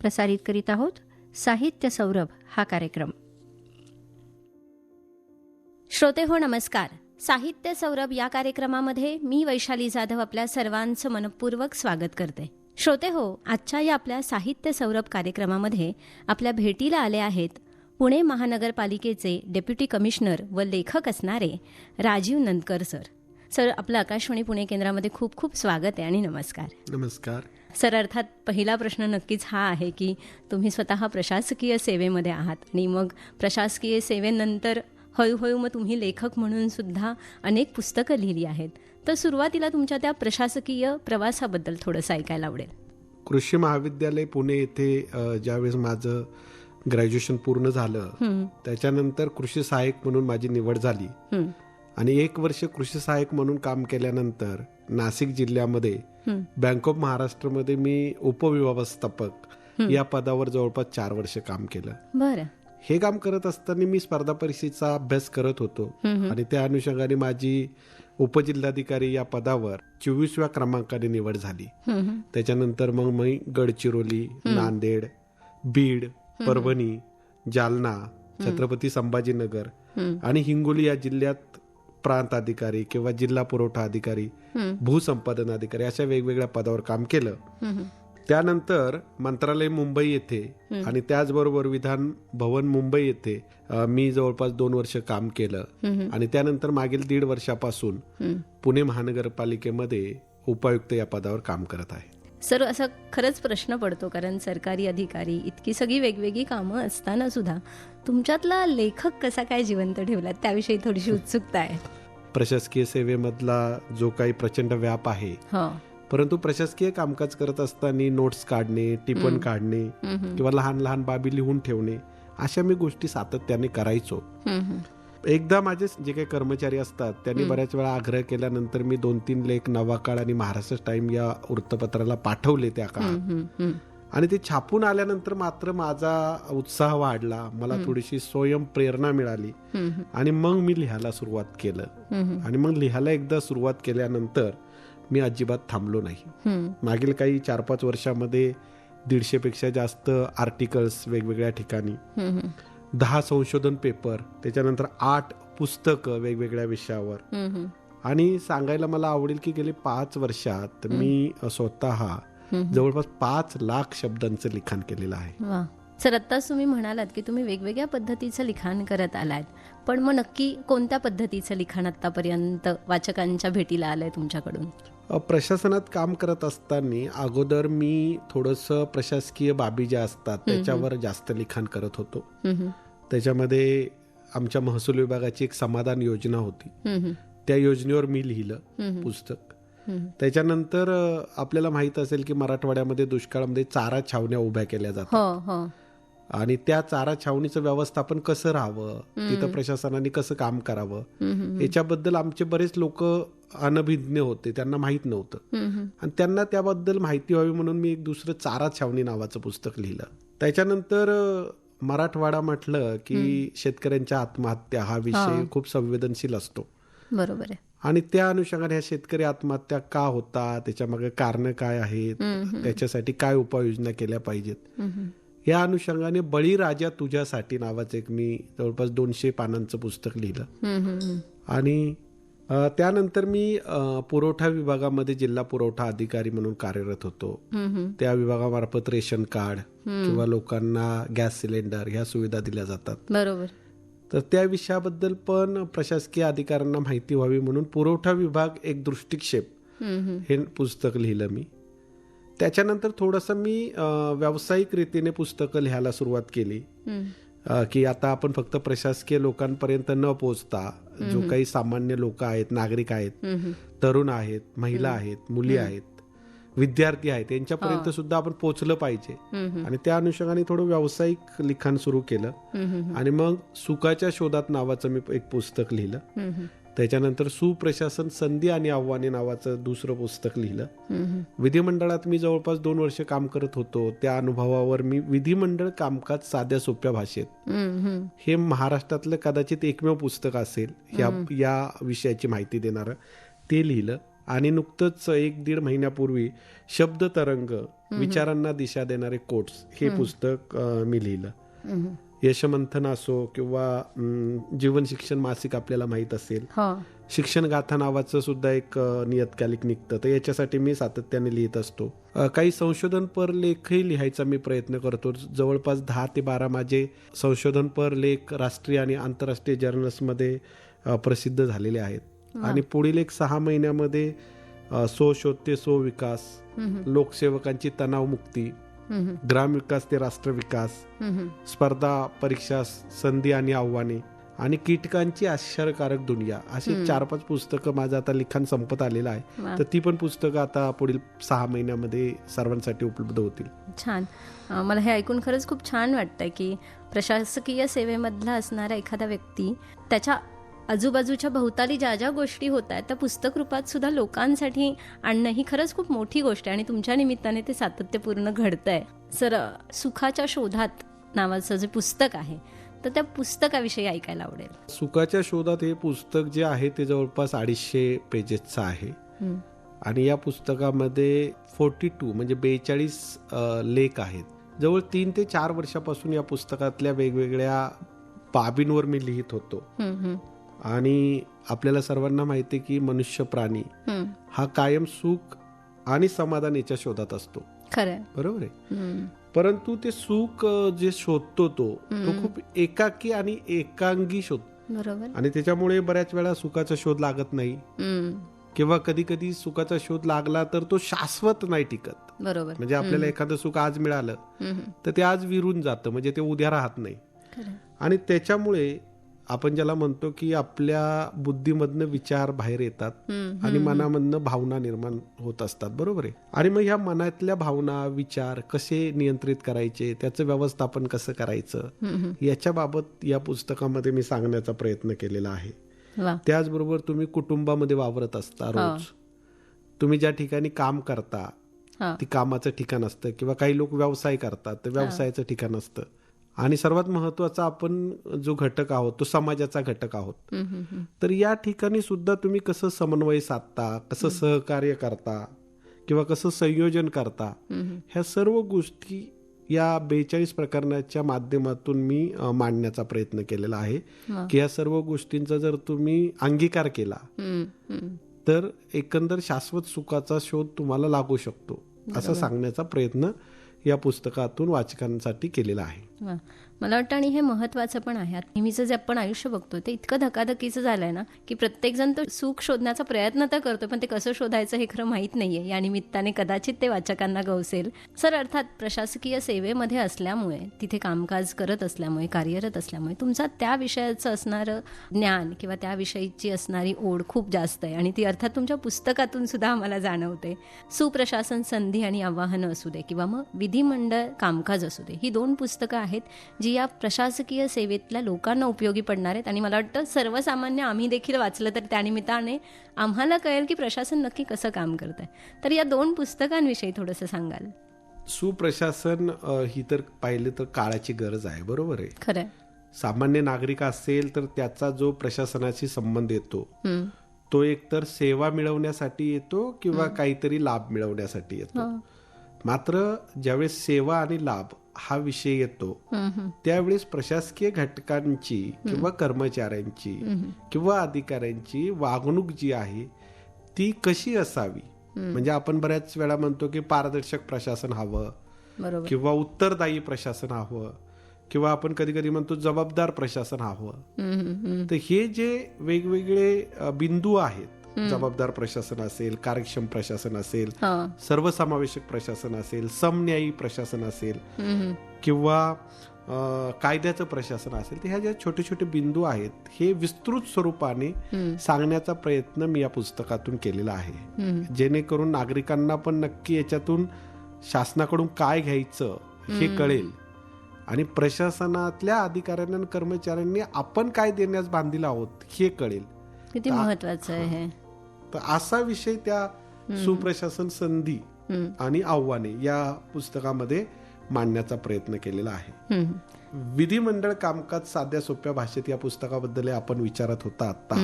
प्रसारित करीत आहोत साहित्य सौरभ हा कार्यक्रम. श्रोते हो नमस्कार. साहित्य सौरभ या कार्यक्रमामध्ये मी वैशाली जाधव आपल्या सर्वांचं मनपूर्वक स्वागत करते. श्रोते हो, आजच्या या आपल्या साहित्य सौरभ कार्यक्रमामध्ये आपल्या भेटीला आले आहेत पुणे महानगरपालिकेचे डेप्युटी कमिशनर व लेखक असणारे राजीव नंदकर सर. सर, आपलं आकाशवाणी पुणे केंद्रामध्ये खूप खूप स्वागत आहे आणि नमस्कार. नमस्कार सर. अर्थात पहिला प्रश्न नक्कीच हा आहे की तुम्ही स्वतः प्रशासकीय सेवेमध्ये आहात आणि मग प्रशासकीय सेवेनंतर हळूहळू मग तुम्ही लेखक म्हणून सुद्धा अनेक पुस्तकं लिहिली आहेत. तर सुरुवातीला तुमच्या त्या प्रशासकीय प्रवासाबद्दल थोडंसं ऐकायला आवडेल. कृषी महाविद्यालय पुणे येथे ज्यावेळेस माझं ग्रॅज्युएशन पूर्ण झालं त्याच्यानंतर कृषी सहाय्यक म्हणून माझी निवड झाली आणि 1 वर्ष कृषी सहाय्यक म्हणून काम केल्यानंतर नाशिक जिल्ह्यामध्ये बँक ऑफ महाराष्ट्रमध्ये मी उपव्यवस्थापक या पदावर जवळपास 4 वर्ष काम केलं. बरं. हे काम करत असताना मी स्पर्धा परीक्षेचा अभ्यास करत होतो आणि त्या अनुषंगाने माझी उपजिल्हाधिकारी या पदावर 24व्या क्रमांकाने निवड झाली. त्याच्यानंतर मग मी गडचिरोली, नांदेड, बीड, परभणी, जालना, छत्रपती संभाजीनगर आणि हिंगोली या जिल्ह्यात प्रांत अधिकारी किंवा जिल्हा पुरवठा अधिकारी, भूसंपादन अधिकारी अशा वेगवेगळ्या पदावर काम केलं. त्यानंतर मंत्रालय मुंबई येथे आणि त्याचबरोबर विधान भवन मुंबई येथे मी जवळपास 2 वर्ष काम केलं आणि त्यानंतर मागील 1.5 वर्षापासून पुणे महानगरपालिकेमध्ये उपायुक्त या पदावर काम करत आहे. सर, असा खरंच प्रश्न पडतो कारण सरकारी अधिकारी इतकी सगळी वेगवेगळी कामं असताना सुद्धा तुमच्यातला लेखक कसा काय जिवंत ठेवला, त्याविषयी थोडीशी उत्सुकता आहे. प्रशासकीय सेवेमधला जो काही प्रचंड व्याप आहे, परंतु प्रशासकीय कामकाज करत असताना नोट्स काढणे, टिपण काढणे किंवा लहान लहान बाबी लिहून ठेवणे अशा मी गोष्टी सातत्याने करायचो. एकदा माझे जे काही कर्मचारी असतात त्यांनी बऱ्याच वेळा आग्रह केल्यानंतर मी 2-3 लेख नवाकाळ आणि महाराष्ट्र टाइम या वृत्तपत्राला पाठवले त्या काळात आणि ते छापून आल्यानंतर मात्र माझा उत्साह वाढला, मला थोडीशी स्वयंप्रेरणा मिळाली आणि मग मी लिहायला सुरुवात केलं. आणि मग लिहायला एकदा सुरुवात केल्यानंतर मी अजिबात थांबलो नाही. मागील काही 4-5 वर्षामध्ये 150 पेक्षा जास्त आर्टिकल्स वेगवेगळ्या ठिकाणी, 10 संशोधन पेपर, त्याच्यानंतर 8 पुस्तकं वेगवेगळ्या विषयावर आणि सांगायला मला आवडेल की गेले 5 वर्षात मी स्वतः जवळपास 5 लाख शब्दांचं लिखाण केलेलं आहे. सर, आत्ताच तुम्ही म्हणालात की तुम्ही वेगवेगळ्या पद्धतीचं लिखाण करत आलात, पण मग नक्की कोणत्या पद्धतीचं लिखाण आतापर्यंत वाचकांच्या भेटीला आलंय तुमच्याकडून? प्रशासनात काम करत असताना अगोदर मी थोडंसं प्रशासकीय बाबी ज्या असतात त्याच्यावर जास्त लिखाण करत होतो. त्याच्यामध्ये आमच्या महसूल विभागाची एक समाधान योजना होती, त्या योजनेवर मी लिहिलं पुस्तक. त्याच्यानंतर आपल्याला माहित असेल की मराठवाड्यामध्ये दुष्काळामध्ये चारा छावण्या उभ्या केल्या जातात आणि त्या चारा छावणीचं व्यवस्थापन कसं राहावं, तिथं प्रशासनाने कसं काम करावं याच्याबद्दल आमचे बरेच लोक अनभिज्ञ होते, त्यांना माहित नव्हतं आणि त्यांना त्याबद्दल माहिती व्हावी म्हणून मी एक दुसरं चारा छावणी नावाचं पुस्तक लिहिलं. त्याच्यानंतर मराठवाडा म्हटलं की शेतकऱ्यांच्या आत्महत्या हा विषय खूप संवेदनशील असतो. बरोबर आहे. आणि त्या अनुषंगाने ह्या शेतकरी आत्महत्या का होतात, त्याच्यामागे कारण काय आहेत, त्याच्यासाठी काय उपाययोजना केल्या पाहिजेत, या अनुषंगाने बळीराजा तुझ्यासाठी नावाचं एक मी जवळपास 200 पानांचं पुस्तक लिहिलं. आणि त्यानंतर मी पुरवठा विभागामध्ये जिल्हा पुरवठा अधिकारी म्हणून कार्यरत होतो. त्या विभागामार्फत रेशन कार्ड किंवा लोकांना गॅस सिलेंडर ह्या सुविधा दिल्या जातात. बरोबर. तर त्या विषयाबद्दल पण प्रशासकीय अधिकाऱ्यांना माहिती व्हावी म्हणून पुरवठा विभाग एक दृष्टिक्षेप हे पुस्तक लिहिलं मी. त्याच्यानंतर थोडंसं मी व्यावसायिक रीतीने पुस्तकं लिहायला सुरुवात केली की आता आपण फक्त प्रशासकीय लोकांपर्यंत न पोहोचता जो काही सामान्य लोक आहेत, नागरिक आहेत, तरुण आहेत, महिला आहेत, मुली आहेत, विद्यार्थी आहेत, यांच्यापर्यंत सुद्धा आपण पोहोचलं पाहिजे. आणि त्या अनुषंगाने थोडं व्यावसायिक लिखाण सुरू केलं आणि मग सुखाच्या शोधात नावाचं मी एक पुस्तक लिहिलं. त्याच्यानंतर सुप्रशासन संधी आणि आव्हाने नावाचं दुसरं पुस्तक लिहिलं. विधिमंडळात मी जवळपास 2 वर्ष काम करत होतो, त्या अनुभवावर मी विधिमंडळ कामकाज साध्या सोप्या भाषेत हे महाराष्ट्रातलं कदाचित एकमेव पुस्तक असेल या विषयाची माहिती देणारं, ते लिहिलं. आणि नुकतंच 1-1.5 महिन्यापूर्वी शब्द तरंग, विचारांना दिशा देणारे कोट्स हे पुस्तक मी लिहिलं. यशमंथन असो किंवा जीवन शिक्षण मासिक आपल्याला माहित असेल, शिक्षण गाथा नावाचं सुद्धा एक नियतकालिक निघतं, तर याच्यासाठी मी सातत्याने लिहित असतो. काही संशोधनपर लेखही लिहायचा मी प्रयत्न करतो. जवळपास 10 ते 12 माझे संशोधनपर लेख राष्ट्रीय आणि आंतरराष्ट्रीय जर्नल्समध्ये प्रसिद्ध झालेले आहेत. आणि पुढील 6 महिन्यामध्ये सो शोध ते सो विकास, लोकसेवकांची तणावमुक्ती, ग्रामविकास ते राष्ट्रविकास, स्पर्धा परीक्षा संधी आणि आव्हाने आणि कीटकांची आश्चर्यकारक दुनिया, अशी 4-5 पुस्तकं माझं आता लिखाण संपत आलेलं आहे. तर ती पण पुस्तकं आता पुढील 6 महिन्यामध्ये सर्वांसाठी उपलब्ध होतील. छान. मला हे ऐकून खरंच खूप छान वाटतंय की प्रशासकीय सेवेमधला असणारा एखादा व्यक्ती त्याच्या आजूबाजूच्या भोवताली ज्या ज्या गोष्टी होत आहेत त्या पुस्तक रूपात सुद्धा लोकांसाठी आणणं ही खरंच खूप मोठी गोष्ट आहे आणि तुमच्या निमित्ताने ते सातत्यपूर्ण घडतंय. सर, सुखाच्या शोधात नावाचं जे पुस्तक आहे तर त्या पुस्तकाविषयी ऐकायला आवडेल. सुखाच्या शोधात हे पुस्तक जे आहे ते जवळपास 250 पेजेसचं आहे. आणि या पुस्तकामध्ये 42 म्हणजे 42 लेख आहेत. जवळ 3 ते 4 वर्षापासून या पुस्तकातल्या वेगवेगळ्या बाबींवर मी लिहित होतो. आणि आपल्याला सर्वांना माहिती आहे की मनुष्य प्राणी हा कायम सुख आणि समाधान याच्या शोधात असतो. खरं, बरोबर आहे. परंतु ते सुख जे शोधतो तो खूप एकाकी आणि एकांगी शोधतो. बरोबर. आणि त्याच्यामुळे बऱ्याच वेळा सुखाचा शोध लागत नाही किंवा कधी कधी सुखाचा शोध लागला तर तो शाश्वत नाही टिकत. बरोबर. म्हणजे आपल्याला एखादं सुख आज मिळालं तर ते आज विरून जातं, म्हणजे ते उद्या राहत नाही. आणि त्याच्यामुळे आपण ज्याला म्हणतो की आपल्या बुद्धीमधनं विचार बाहेर येतात आणि मनामधनं भावना निर्माण होत असतात. बरोबर आहे. आणि मग ह्या मनातल्या भावना विचार कसे नियंत्रित करायचे, त्याचं व्यवस्थापन कसं करायचं, याच्याबाबत या पुस्तकामध्ये मी सांगण्याचा प्रयत्न केलेला आहे. त्याचबरोबर तुम्ही कुटुंबामध्ये वावरत असता, रोज तुम्ही ज्या ठिकाणी काम करता ती कामाचं ठिकाण असतं, किंवा काही लोक व्यवसाय करतात तर व्यवसायाचं ठिकाण असतं. आणि सर्वात महत्वाचा आपण जो घटक आहोत तो समाजाचा घटक आहोत. तर या ठिकाणी सुद्धा तुम्ही कसं समन्वय साधता, कसं सहकार्य करता किंवा कसं संयोजन करता, ह्या सर्व गोष्टी या 42 प्रकरणाच्या माध्यमातून मी मांडण्याचा प्रयत्न केलेला आहे. की या सर्व गोष्टींचा जर तुम्ही अंगीकार केला तर एकंदर शाश्वत सुखाचा शोध तुम्हाला लागू शकतो, असं सांगण्याचा प्रयत्न या पुस्तकातून वाचकांसाठी केलेला आहे. मला वाटतं आणि हे महत्वाचं पण आहे. नेहमीचं जे आपण आयुष्य बघतो ते इतकं धकाधकीचं झालंय ना की प्रत्येक जण तो सुख शोधण्याचा प्रयत्न तर करतो, पण ते कसं शोधायचं हे खरं माहीत नाहीये. या निमित्ताने कदाचित ते वाचकांना गवसेल. सर, अर्थात प्रशासकीय सेवेमध्ये असल्यामुळे, तिथे कामकाज करत असल्यामुळे, कार्यरत असल्यामुळे तुमचा त्या विषयाचं असणारं ज्ञान किंवा त्याविषयीची असणारी ओढ खूप जास्त आहे आणि ती अर्थात तुमच्या पुस्तकातून सुद्धा आम्हाला जाणवते. सुप्रशासन संधी आणि आव्हानं असू दे किंवा मग विधिमंडळ कामकाज असू दे, ही 2 पुस्तकं आहेत जी या प्रशासकीय सेवेतल्या लोकांना उपयोगी पडणार आहेत. आणि मला वाटतं सर्वसामान्य आम्ही देखील वाचलं तर त्यानिमित्ताने आम्हाला कळेल की प्रशासन नक्की कसं काम करत आहे. तर या 2 पुस्तकांविषयी थोडंसं सांगाल. सुप्रशासन ही तर पाहिलं तर काळाची गरज आहे. बरोबर आहे. खरं. सामान्य नागरिक असेल तर त्याचा जो प्रशासनाशी संबंध येतो तो एकतर सेवा मिळवण्यासाठी येतो किंवा काहीतरी लाभ मिळवण्यासाठी येतो. मात्र ज्यावेळेस सेवा आणि लाभ हा विषय येतो त्यावेळेस प्रशासकीय घटकांची किंवा कर्मचाऱ्यांची किंवा अधिकाऱ्यांची वागणूक जी आहे ती कशी असावी. म्हणजे आपण बऱ्याच वेळा म्हणतो की पारदर्शक प्रशासन हवं किंवा उत्तरदायी प्रशासन हवं किंवा आपण कधी कधी म्हणतो जबाबदार प्रशासन हवं. तर हे जे वेगवेगळे बिंदू आहेत, जबाबदार प्रशासन असेल, कार्यक्षम प्रशासन असेल, सर्वसमावेशक प्रशासन असेल, समन्यायी प्रशासन असेल किंवा कायद्याचं प्रशासन असेल, तर ह्या ज्या छोटे छोटे बिंदू आहेत हे विस्तृत स्वरूपाने सांगण्याचा प्रयत्न मी या पुस्तकातून केलेला आहे. जेणेकरून नागरिकांना पण नक्की याच्यातून शासनाकडून काय घ्यायचं हे कळेल आणि प्रशासनातल्या अधिकाऱ्यांना आणि कर्मचाऱ्यांनी आपण काय देण्यास बांधील आहोत हे कळेल. किती महत्वाचं आहे. तर असा विषय त्या सुप्रशासन संधी आणि आव्हाने या पुस्तकामध्ये मांडण्याचा प्रयत्न केलेला आहे. विधिमंडळ कामकाज साध्या सोप्या भाषेत या पुस्तकाबद्दल आपण विचारत होता आता.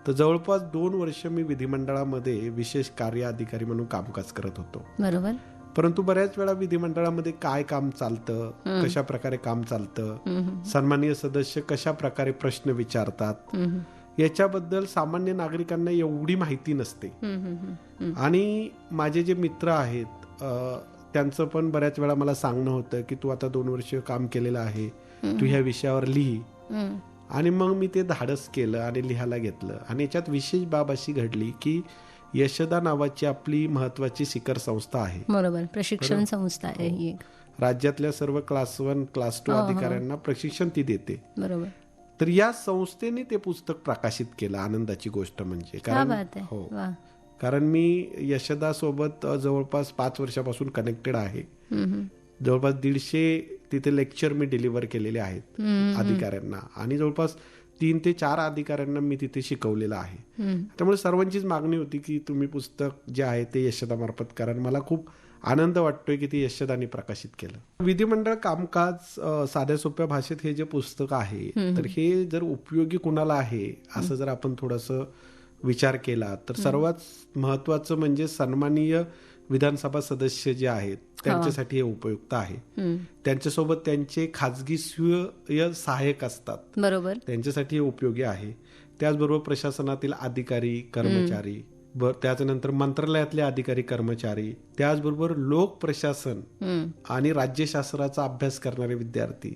तर जवळपास 2 वर्ष मी विधिमंडळामध्ये विशेष कार्य अधिकारी म्हणून कामकाज करत होतो. बरोबर. परंतु बऱ्याच वेळा विधिमंडळामध्ये काय काम चालतं, कशा प्रकारे काम चालतं, सन्माननीय सदस्य कशा प्रकारे प्रश्न विचारतात, याच्याबद्दल सामान्य नागरिकांना एवढी माहिती नसते. आणि माझे जे मित्र आहेत त्यांचं पण बऱ्याच वेळा मला सांगणं होतं की तू आता 2 वर्ष काम केलेलं आहे, तू ह्या विषयावर लिही. आणि मग मी ते धाडस केलं आणि लिहायला घेतलं. आणि याच्यात विशेष बाब अशी घडली की यशदा नावाची आपली महत्वाची शिखर संस्था आहे. बरोबर, प्रशिक्षण संस्था आहे ही. राज्यातल्या सर्व क्लास 1 क्लास 2 अधिकाऱ्यांना प्रशिक्षण ती देते. बरोबर. तर या संस्थेने ते पुस्तक प्रकाशित केलं. आनंदाची गोष्ट म्हणजे कारण मी यशदा सोबत जवळपास 5 वर्षापासून कनेक्टेड आहे. जवळपास 150 तिथे लेक्चर मी डिलिव्हर केलेले आहेत अधिकाऱ्यांना आणि जवळपास 3 ते 4 अधिकाऱ्यांना मी तिथे शिकवलेलं आहे. त्यामुळे सर्वांचीच मागणी होती की तुम्ही पुस्तक जे आहे ते यशदामार्फत करा. मला खूप आनंद वाटतोय की ते यशदानी प्रकाशित केलं. विधिमंडळ कामकाज साध्या सोप्या भाषेत हे जे पुस्तक आहे तर हे जर उपयोगी कुणाला आहे असं जर आपण थोडंसं विचार केला तर सर्वात महत्वाचं म्हणजे सन्माननीय विधानसभा सदस्य जे आहेत त्यांच्यासाठी हे उपयुक्त आहे. त्यांच्यासोबत त्यांचे खाजगी स्वीय सहाय्यक असतात, बरोबर, त्यांच्यासाठी हे उपयोगी आहे. त्याचबरोबर प्रशासनातील अधिकारी कर्मचारी, त्याच्यानंतर मंत्रालयातले अधिकारी कर्मचारी, त्याचबरोबर लोक प्रशासन आणि राज्यशास्त्राचा अभ्यास करणारे विद्यार्थी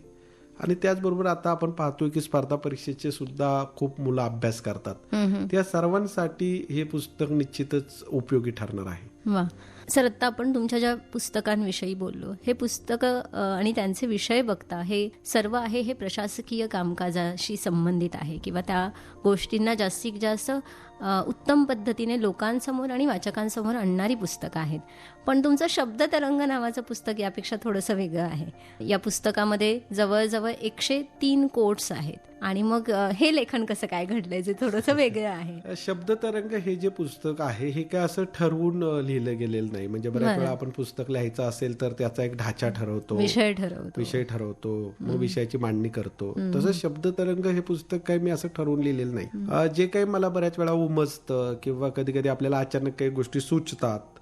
आणि त्याचबरोबर आता आपण पाहतोय की स्पर्धा परीक्षेचे सुद्धा खूप मुलं अभ्यास करतात. त्या सर्वांसाठी हे पुस्तक निश्चितच उपयोगी ठरणार आहे. वा सर, आता आपण तुमच्या ज्या पुस्तकांविषयी बोललो, हे पुस्तक आणि त्यांचे विषय बघता हे सर्व आहे हे प्रशासकीय कामकाजाशी संबंधित आहे किंवा त्या गोष्टींना जास्तीत जास्त उत्तम पद्धतीने लोकांसमोर आणि वाचकांसमोर आणणारी पुस्तकं आहेत. पण तुमचं शब्दतरंग नावाचं पुस्तक यापेक्षा थोडंसं वेगळं आहे. या पुस्तकामध्ये जवळजवळ 103 कोट्स आहेत आणि मग हे लेखन कसं काय घडलंय जे थोडंसं वेगळं आहे. शब्दतरंग हे जे पुस्तक आहे हे काय असं ठरवून लिहिलं गेलेलं नाही. म्हणजे बऱ्याच वेळा आपण पुस्तक लिहायचं असेल तर त्याचा एक ढाचा ठरवतो, विषय ठरवतो, मग विषयाची मांडणी करतो. तसं शब्दतरंग हे पुस्तक काही मी असं ठरवून लिहिलेलं नाही. जे काही मला बऱ्याच वेळा उमजतं किंवा कधी कधी आपल्याला अचानक काही गोष्टी सुचतात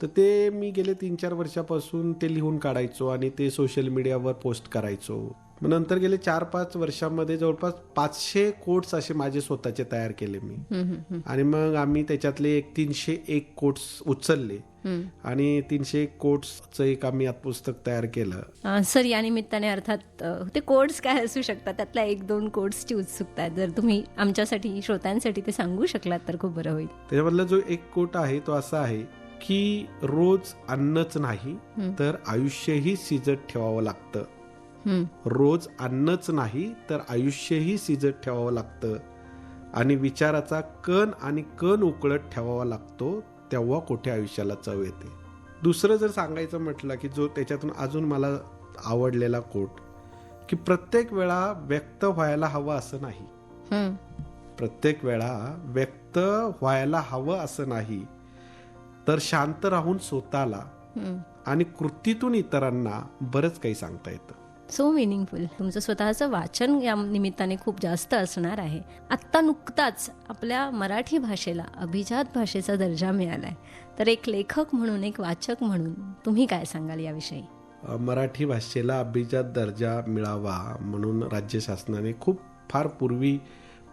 तर ते मी गेले 3-4 वर्षापासून ते लिहून काढायचो आणि ते सोशल मीडियावर पोस्ट करायचो. मग नंतर गेले 4-5 वर्षांमध्ये जवळपास 500 कोट्स असे माझे स्वतःचे तयार केले मी. आणि मग आम्ही त्याच्यातले 301 कोट्स उचलले आणि 301 कोट्सचं एक आम्ही पुस्तक तयार केलं. सर, या निमित्ताने अर्थात ते कोट्स काय असू शकतात त्यातल्या 1-2 कोट्सची उत्सुकता आहे. जर तुम्ही आमच्यासाठी श्रोत्यांसाठी ते सांगू शकलात तर खूप बरं होईल. त्याच्यामधला जो एक कोट आहे तो असा आहे की रोज अन्नच नाही तर आयुष्यही शिजत ठेवावं लागतं. रोज अन्नच नाही तर आयुष्यही शिजत ठेवावं लागतं आणि विचाराचा कण आणि कण उकळत ठेवावा लागतो, तेव्हा कुठे आयुष्याला चव येते. दुसरं जर सांगायचं म्हटलं की जो त्याच्यातून अजून मला आवडलेला कोट की प्रत्येक वेळा व्यक्त व्हायला हवं असं नाही. प्रत्येक वेळा व्यक्त व्हायला हवं असं नाही तर शांत राहून स्वतःला आणि कृतीतून इतरांना बरंच काही सांगता येतं. So meaningful. तुमचं स्वतःचं वाचन या निमित्ताने खूप जास्त असणार आहे. आत्ता नुकताच आपल्या मराठी भाषेला अभिजात भाषेचा दर्जा मिळालाय, तर एक लेखक म्हणून, एक वाचक म्हणून तुम्ही काय सांगाल याविषयी? मराठी भाषेला अभिजात दर्जा मिळावा म्हणून राज्य शासनाने फार पूर्वी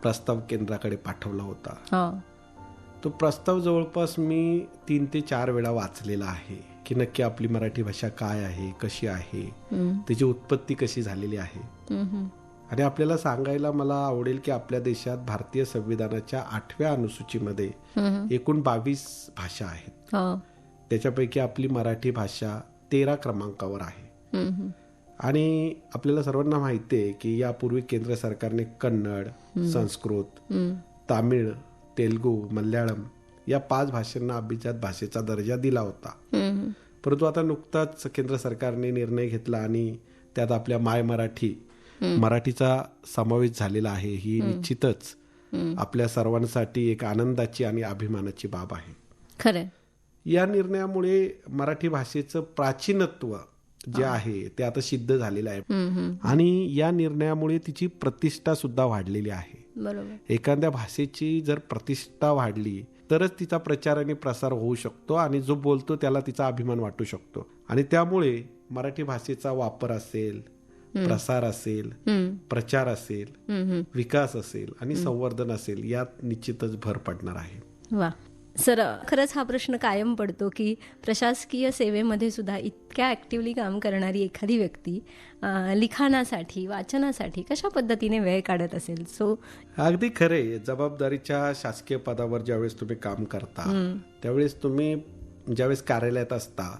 प्रस्ताव केंद्राकडे पाठवला होता. तो प्रस्ताव जवळपास मी 3 ते 4 वेळा वाचलेला आहे की नक्की आपली मराठी भाषा काय आहे, कशी आहे, त्याची उत्पत्ती कशी झालेली आहे. आणि आपल्याला सांगायला मला आवडेल की आपल्या देशात भारतीय संविधानाच्या 8व्या अनुसूचीमध्ये एकूण 22 भाषा आहेत. त्याच्यापैकी आपली मराठी भाषा 13 क्रमांकावर आहे. आणि आपल्याला सर्वांना माहिती आहे की यापूर्वी केंद्र सरकारने कन्नड, संस्कृत, तामिळ, तेलुगू, मल्याळम या 5 भाषांना अभिजात भाषेचा दर्जा दिला होता. परंतु आता नुकताच केंद्र सरकारने निर्णय घेतला आणि त्यात आपल्या माय मराठीचा समावेश झालेला आहे. ही निश्चितच आपल्या सर्वांसाठी एक आनंदाची आणि अभिमानाची बाब आहे. खरं, या निर्णयामुळे मराठी भाषेचं प्राचीनत्व जे आहे ते आता सिद्ध झालेलं आहे आणि या निर्णयामुळे तिची प्रतिष्ठा सुद्धा वाढलेली आहे. बरोबर. एखाद्या भाषेची जर प्रतिष्ठा वाढली तरच तिचा प्रचार आणि प्रसार होऊ शकतो आणि जो बोलतो त्याला तिचा अभिमान वाटू शकतो. आणि त्यामुळे मराठी भाषेचा वापर असेल, प्रसार असेल, प्रचार असेल, विकास असेल आणि संवर्धन असेल यात निश्चितच भर पडणार आहे. वा सर, खरंच हा प्रश्न कायम पडतो की प्रशासकीय सेवेमध्ये सुद्धा इतक्या ॲक्टिव्हली काम करणारी एखादी व्यक्ती लिखाणासाठी, वाचनासाठी कशा पद्धतीने वेळ काढत असेल. सो अगदी खरे. जबाबदारीच्या शासकीय पदावर ज्यावेळेस तुम्ही काम करता त्यावेळेस तुम्ही ज्यावेळेस कार्यालयात असता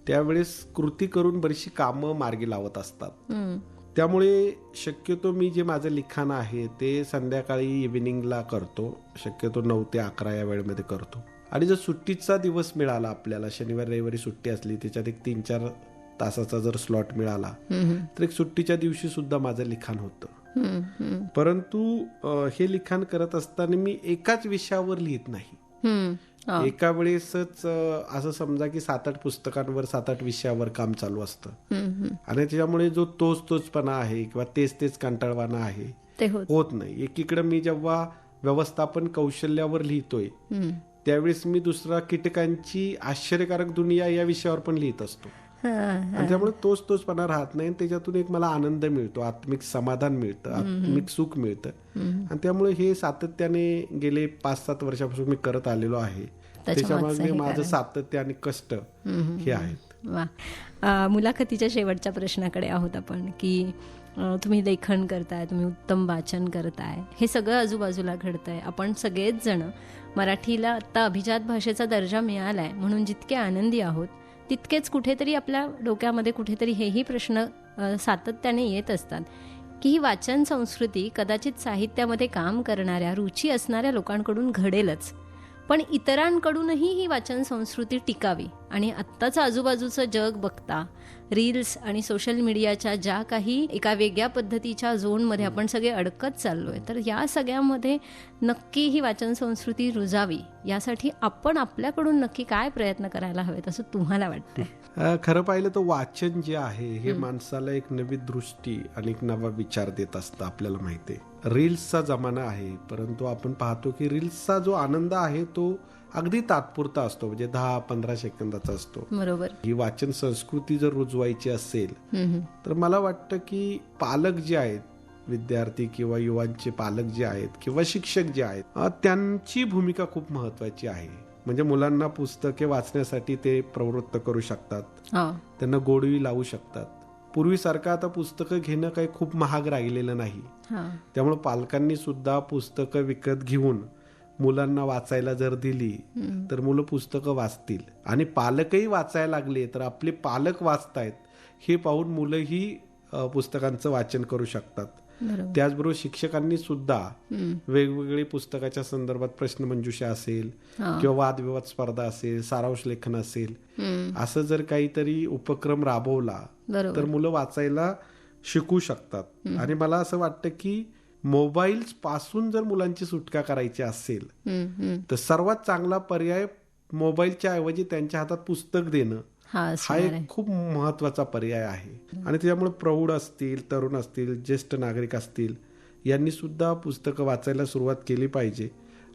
त्यावेळेस कृती करून बरीचशी कामं मार्गी लावत असतात. त्यामुळे शक्यतो मी जे माझं लिखाण आहे ते संध्याकाळी इव्हिनिंगला करतो, शक्यतो 9 ते 11 या वेळेमध्ये करतो. आणि जर सुट्टीचा दिवस मिळाला आपल्याला, शनिवार रविवारी सुट्टी असली, त्याच्यात एक 3-4 तासाचा जर स्लॉट मिळाला तर एक सुट्टीच्या दिवशी सुद्धा माझं लिखाण होतं. परंतु हे लिखाण करत असताना मी एकाच विषयावर लिहित नाही. एका वेळेसच असं समजा की 7-8 पुस्तकांवर 7-8 विषयावर काम चालू असतं आणि त्याच्यामुळे जो तोचपणा आहे किंवा तेच कंटाळवाणा आहे ते होत नाही. एकीकडे मी जेव्हा व्यवस्थापन कौशल्यावर लिहितोय त्यावेळेस मी दुसरा कीटकांची आश्चर्यकारक दुनिया या विषयावर पण लिहित असतो आणि त्यामुळे तोचपणा राहत नाही. त्याच्यातून एक मला आनंद मिळतो, आत्मिक समाधान मिळतं, आत्मिक सुख मिळतं आणि त्यामुळे हे सातत्याने गेले 5-7 वर्षापासून मी करत आलेलो आहे. त्याच्यामागे माझं सातत्य आणि कष्ट हे आहेत. वा, मुलाखतीच्या शेवटच्या प्रश्नाकडे आहोत आपण की तुम्ही लेखन करताय, तुम्ही उत्तम वाचन करताय, हे सगळं आजूबाजूला घडतंय. आपण सगळेच जण मराठीला आता अभिजात भाषेचा दर्जा मिळालाय म्हणून जितके आनंदी आहोत तितकेच कुठेतरी आपल्या डोक्यामध्ये कुठेतरी हेही प्रश्न सातत्याने येत असतात की ही वाचन संस्कृती कदाचित साहित्यामध्ये काम करणाऱ्या, रुची असणाऱ्या लोकांकडून घडेलच, पण इतरांकडूनही ही वाचन संस्कृती टिकावी. आणि आत्ताचं आजूबाजूचं जग बघता रील्स आणि सोशल मीडियाच्या ज्या काही एका वेगळ्या पद्धतीच्या झोनमध्ये आपण सगळे अडकत चाललोय, तर या सगळ्यामध्ये नक्की ही वाचन संस्कृती रुजावी यासाठी आपण आपल्याकडून नक्की काय प्रयत्न करायला हवेत असं तुम्हाला वाटतंय? खरं पाहिलं तर वाचन जे आहे हे माणसाला एक नवी दृष्टी आणि एक नवा विचार देत असतं. आपल्याला माहिती आहे रील्सचा जमाना आहे, परंतु आपण पाहतो की रील्सचा जो आनंद आहे तो अगदी तात्पुरता असतो, म्हणजे 10-15 सेकंदाचा असतो. बरोबर. ही वाचन संस्कृती जर रुजवायची असेल तर मला वाटतं की पालक जे आहेत, विद्यार्थी किंवा युवांचे पालक जे आहेत किंवा शिक्षक जे आहेत त्यांची भूमिका खूप महत्वाची आहे. म्हणजे मुलांना पुस्तके वाचण्यासाठी ते प्रवृत्त करू शकतात, त्यांना गोडवी लावू शकतात. पूर्वीसारखं आता पुस्तकं घेणं काही खूप महाग राहिलेलं नाही. त्यामुळे पालकांनी सुद्धा पुस्तकं विकत घेऊन मुलांना वाचायला जर दिली तर मुलं पुस्तकं वाचतील आणि पालकही वाचायला लागले तर आपले पालक वाचतायत हे पाहून मुलंही पुस्तकांचं वाचन करू शकतात. त्याचबरोबर शिक्षकांनी सुद्धा वेगवेगळे पुस्तकाच्या संदर्भात प्रश्नमंजुषा असेल किंवा वादविवाद स्पर्धा असेल, सारांश लेखन असेल, असं जर काहीतरी उपक्रम राबवला तर मुलं वाचायला शिकू शकतात. आणि मला असं वाटतं की मोबाईल पासून जर मुलांची सुटका करायची असेल तर सर्वात चांगला पर्याय मोबाईलच्या ऐवजी त्यांच्या हातात पुस्तक देणं हा एक खूप महत्वाचा पर्याय आहे. आणि त्याच्यामुळे प्रौढ असतील, तरुण असतील, ज्येष्ठ नागरिक असतील यांनी सुद्धा पुस्तकं वाचायला सुरुवात केली पाहिजे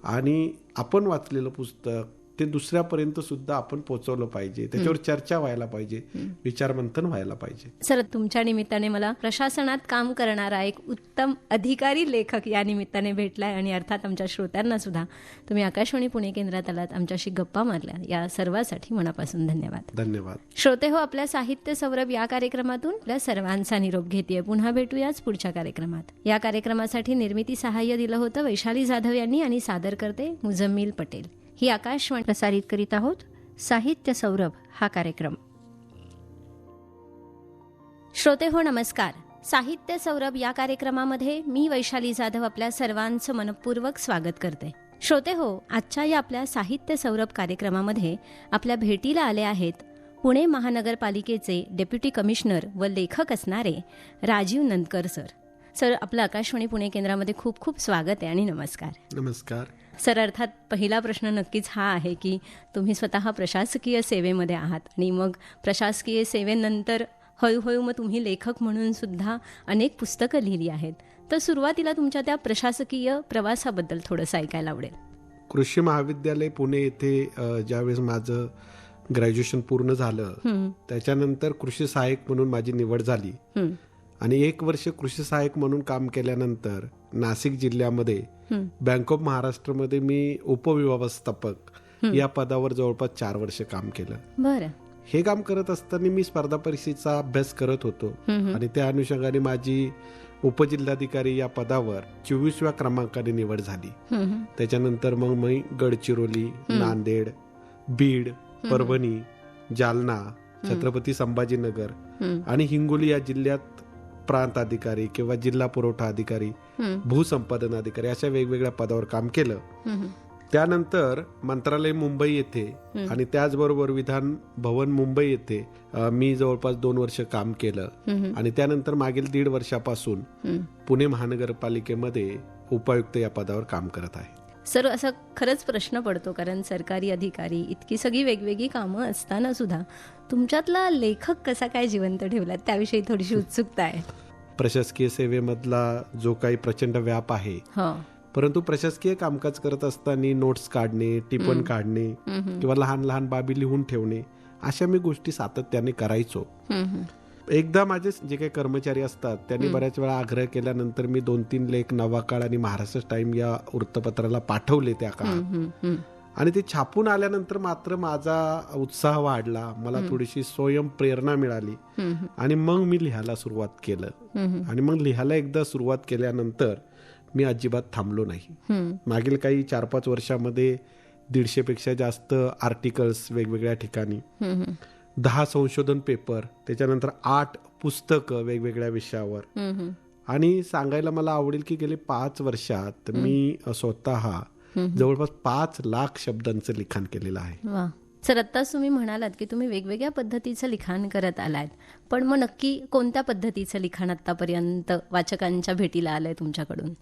आणि आपण वाचलेलं पुस्तक ते दुसऱ्यापर्यंत सुद्धा आपण पोहोचवलं पाहिजे, त्याच्यावर चर्चा व्हायला पाहिजे, विचारमंथन व्हायला पाहिजे. सर, तुमच्या निमित्ताने मला प्रशासनात काम करणारा एक उत्तम अधिकारी लेखक या निमित्ताने भेटलाय आणि अर्थात आमच्या श्रोत्यांना सुद्धा तुम्ही आकाशवाणी पुणे केंद्रात आलात, आमच्याशी गप्पा मारल्या, या सर्वासाठी मनापासून धन्यवाद. धन्यवाद. श्रोते हो, आपल्या साहित्य सौरभ या कार्यक्रमातून आपल्या सर्वांचा निरोप घेतेय. पुन्हा भेटूयाच पुढच्या कार्यक्रमात. या कार्यक्रमासाठी निर्मिती सहाय्य दिलं होतं वैशाली जाधव यांनी आणि सादर करते मुजम्मिल पटेल. ही आकाशवाणी प्रसारित करीत आहोत साहित्य सौरभ हा कार्यक्रम. श्रोते हो, नमस्कार. साहित्य सौरभ या कार्यक्रमामध्ये मी वैशाली जाधव आपल्या सर्वांचं मनपूर्वक स्वागत करते. श्रोते हो, आजच्या या आपल्या साहित्य सौरभ कार्यक्रमामध्ये आपल्या भेटीला आले आहेत पुणे महानगरपालिकेचे डेप्युटी कमिशनर व लेखक असणारे राजीव नंदकर सर. सर, आपलं आकाशवाणी पुणे केंद्रामध्ये खूप खूप स्वागत आहे आणि नमस्कार. नमस्कार. सर, अर्थात पहिला प्रश्न नक्कीच हा आहे की तुम्ही स्वतः प्रशासकीय सेवेमध्ये आहात आणि मग प्रशासकीय सेवेनंतर हळूहळू मग तुम्ही लेखक म्हणून सुद्धा अनेक पुस्तकं लिहिली आहेत. तर सुरुवातीला तुमच्या त्या प्रशासकीय प्रवासाबद्दल थोडंसं ऐकायला आवडेल. कृषी महाविद्यालय पुणे येथे ज्यावेळेस माझं ग्रॅज्युएशन पूर्ण झालं त्याच्यानंतर कृषी सहाय्यक म्हणून माझी निवड झाली आणि 1 वर्ष कृषी सहाय्यक म्हणून काम केल्यानंतर नाशिक जिल्ह्यामध्ये बँक ऑफ महाराष्ट्रमध्ये मी उपव्यवस्थापक या पदावर जवळपास 4 वर्ष काम केलं. बरं. हे काम करत असताना मी स्पर्धा परीक्षेचा अभ्यास करत होतो आणि त्या अनुषंगाने माझी उपजिल्हाधिकारी या पदावर 24व्या क्रमांकाने निवड झाली. त्याच्यानंतर मग मी गडचिरोली, नांदेड, बीड, परभणी, जालना, छत्रपती संभाजीनगर आणि हिंगोली या जिल्ह्यात प्रांत अधिकारी किंवा जिल्हा पुरवठा अधिकारी, भूसंपादन अधिकारी अशा वेगवेगळ्या पदावर काम केलं. त्यानंतर मंत्रालय मुंबई येथे आणि त्याचबरोबर विधान भवन मुंबई येथे मी जवळपास 2 वर्ष काम केलं आणि त्यानंतर मागील 1.5 वर्षापासून पुणे महानगरपालिकेमध्ये उपायुक्त या पदावर काम करत आहे. सर, असा खरंच प्रश्न पडतो, कारण सरकारी अधिकारी इतकी सगळी वेगवेगळी कामं असताना सुद्धा तुमच्यातला लेखक कसा काय जिवंत ठेवला, त्याविषयी थोडीशी उत्सुकता आहे. प्रशासकीय सेवेमधला जो काही प्रचंड व्याप आहे, परंतु प्रशासकीय कामकाज करत असताना नोट्स काढणे, टिपण काढणे किंवा लहान लहान बाबी लिहून ठेवणे अशा मी गोष्टी सातत्याने करायचो. एकदा माझे जे काही कर्मचारी असतात त्यांनी बऱ्याच वेळा आग्रह केल्यानंतर मी 2-3 लेख नवाकाळ आणि महाराष्ट्र टाइम या वृत्तपत्राला पाठवले त्या काळात आणि ते छापून आल्यानंतर मात्र माझा उत्साह वाढला, मला थोडीशी स्वयं प्रेरणा मिळाली आणि मग मी लिहायला सुरुवात केलं आणि मग लिहायला एकदा सुरुवात केल्यानंतर मी अजिबात थांबलो नाही. मागील काही 4-5 वर्षामध्ये 150 पेक्षा जास्त आर्टिकल्स वेगवेगळ्या ठिकाणी, 10 संशोधन पेपर, त्याच्यानंतर 8 पुस्तकं वेगवेगळ्या विषयावर आणि सांगायला मला आवडेल की गेले 5 वर्षात मी स्वतः जवळपास 5 लाख शब्दांचं लिखाण केलेलं आहे. सर, आत्ताच तुम्ही म्हणालात की तुम्ही वेगवेगळ्या पद्धतीचं लिखाण करत आलात, पण मग नक्की कोणत्या पद्धतीचं लिखाण आतापर्यंत वाचकांच्या भेटीला आलंय तुमच्याकडून?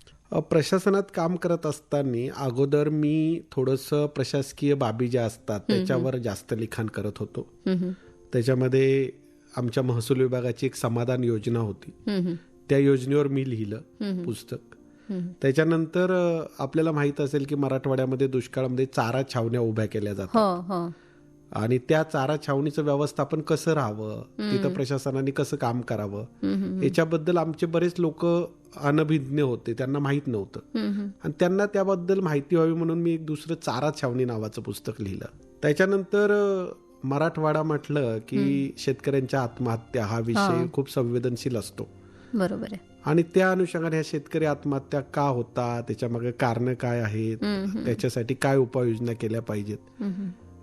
प्रशासनात काम करत असताना अगोदर मी थोडंसं प्रशासकीय बाबी ज्या असतात त्याच्यावर जास्त लिखाण करत होतो. त्याच्यामध्ये आमच्या महसूल विभागाची एक समाधान योजना होती, त्या योजनेवर मी लिहिलं पुस्तक. त्याच्यानंतर आपल्याला माहित असेल की मराठवाड्यामध्ये दुष्काळामध्ये चारा छावण्या उभ्या केल्या जातात आणि त्या चारा छावणीचं व्यवस्थापन कसं राहावं, तिथं प्रशासनाने कसं काम करावं याच्याबद्दल आमचे बरेच लोक अनभिज्ञ होते, त्यांना माहित नव्हतं आणि त्यांना त्याबद्दल माहिती व्हावी म्हणून मी एक दुसरं चारा छावणी नावाचं पुस्तक लिहिलं. त्याच्यानंतर मराठवाडा म्हटलं की शेतकऱ्यांच्या आत्महत्या हा विषय खूप संवेदनशील असतो. बरोबर आहे. आणि त्या अनुषंगाने ह्या शेतकरी आत्महत्या का होतात, त्याच्यामागे कारण काय आहेत, त्याच्यासाठी काय उपाययोजना केल्या पाहिजेत,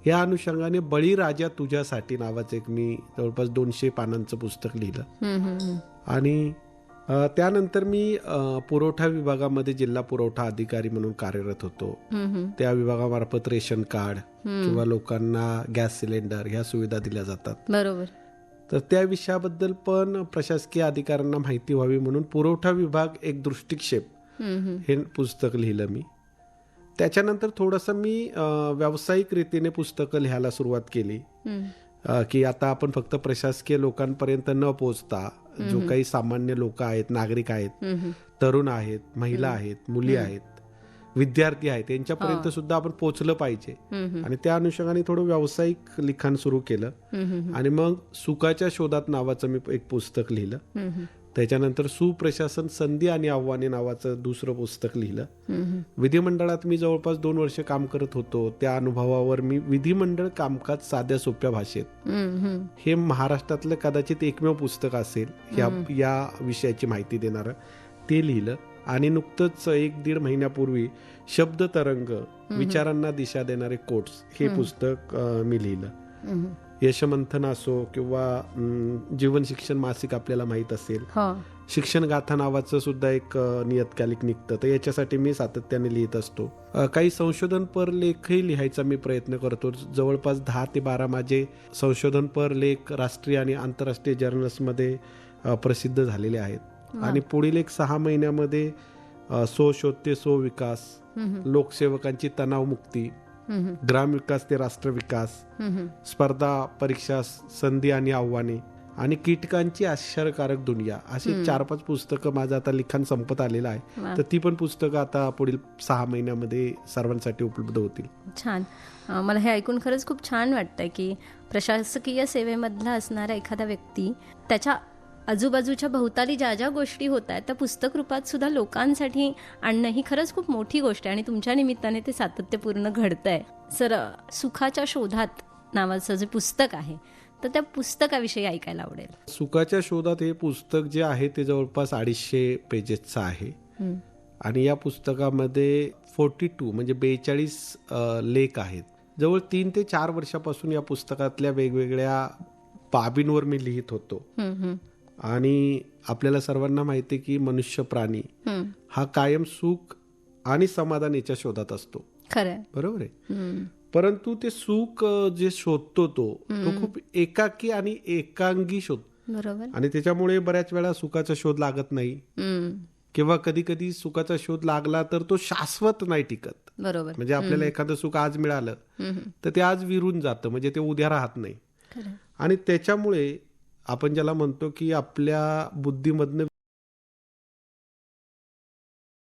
या अनुषंगाने बळीराजा तुझ्यासाठी नावाचं एक मी जवळपास 200 पानांचं पुस्तक लिहिलं. आणि त्यानंतर मी पुरवठा विभागामध्ये जिल्हा पुरवठा अधिकारी म्हणून कार्यरत होतो. त्या विभागामार्फत रेशन कार्ड किंवा लोकांना गॅस सिलेंडर ह्या सुविधा दिल्या जातात. बरोबर. तर त्या विषयाबद्दल पण प्रशासकीय अधिकाऱ्यांना माहिती व्हावी म्हणून पुरवठा विभाग एक दृष्टिक्षेप हे पुस्तक लिहिलं मी. त्याच्यानंतर थोडंसं मी व्यावसायिक रीतीने पुस्तकं लिहायला सुरुवात केली की आता आपण फक्त प्रशासकीय लोकांपर्यंत न पोहोचता जो काही सामान्य लोक आहेत, नागरिक आहेत, तरुण आहेत, महिला आहेत, मुली आहेत, विद्यार्थी आहेत, यांच्यापर्यंत सुद्धा आपण पोहोचलं पाहिजे. आणि त्या अनुषंगाने थोडं व्यावसायिक लिखाण सुरू केलं आणि मग सुखाच्या शोधात नावाचं मी एक पुस्तक लिहिलं. त्याच्यानंतर सुप्रशासन संधी आणि आव्हाने नावाचं दुसरं पुस्तक लिहिलं. विधिमंडळात मी जवळपास 2 वर्ष काम करत होतो, त्या अनुभवावर मी विधिमंडळ कामकाज साध्या सोप्या भाषेत हे महाराष्ट्रातलं कदाचित एकमेव पुस्तक असेल या विषयाची माहिती देणारं, ते लिहिलं. आणि नुकतंच 1-1.5 महिन्यापूर्वी शब्द तरंग विचारांना दिशा देणारे कोट्स हे पुस्तक मी लिहिलं. यशमंथन असो किंवा जीवन शिक्षण मासिक आपल्याला माहित असेल, शिक्षण गाथा नावाचं सुद्धा एक नियतकालिक निघतं, तर याच्यासाठी मी सातत्याने लिहित असतो. काही संशोधनपर लेखही लिहायचा मी प्रयत्न करतो. जवळपास 10 ते 12 माझे संशोधनपर लेख राष्ट्रीय आणि आंतरराष्ट्रीय जर्नल्समध्ये प्रसिद्ध झालेले आहेत. आणि पुढील एक 6 महिन्यामध्ये सो शोध ते सो विकास, लोकसेवकांची तणावमुक्ती, ग्रामविकास ते राष्ट्रविकास, स्पर्धा परीक्षा संधी आणि आव्हाने आणि कीटकांची आश्चर्यकारक दुनिया, अशी 4-5 पुस्तकं माझं आता लिखाण संपत आलेलं आहे. तर ती पण पुस्तकं आता पुढील 6 महिन्यामध्ये सर्वांसाठी उपलब्ध होतील. छान. मला हे ऐकून खरंच खूप छान वाटतंय की प्रशासकीय सेवेमधला असणारा एखादा व्यक्ती त्याच्या आजूबाजूच्या भोवताली ज्या ज्या गोष्टी होत आहेत त्या पुस्तक रूपात सुद्धा लोकांसाठी आणणं ही खरंच खूप मोठी गोष्ट आहे आणि तुमच्या निमित्ताने ते सातत्यपूर्ण घडतंय. सर, सुखाच्या शोधात नावाचं जे पुस्तक आहे तर त्या पुस्तकाविषयी ऐकायला आवडेल. सुखाच्या शोधात हे पुस्तक जे आहे ते जवळपास 250 पेजेसचं आहे. आणि या पुस्तकामध्ये 42 म्हणजे 42 लेख आहेत. जवळ 3 ते 4 वर्षापासून या पुस्तकातल्या वेगवेगळ्या बाबींवर मी लिहित होतो. आणि आपल्याला सर्वांना माहिती आहे की मनुष्य प्राणी हा कायम सुख आणि समाधान याच्या शोधात असतो. खरं, बरोबर आहे. परंतु ते सुख जे शोधतो तो खूप एकाकी आणि एकांगी शोधतो. बरोबर. आणि त्याच्यामुळे बऱ्याच वेळा सुखाचा शोध लागत नाही किंवा कधी कधी सुखाचा शोध लागला तर तो शाश्वत नाही टिकत. बरोबर. म्हणजे आपल्याला एखादं सुख आज मिळालं तर ते आज विरून जातं, म्हणजे ते उद्या राहत नाही. आणि त्याच्यामुळे आपण ज्याला म्हणतो की आपल्या बुद्धीमधनं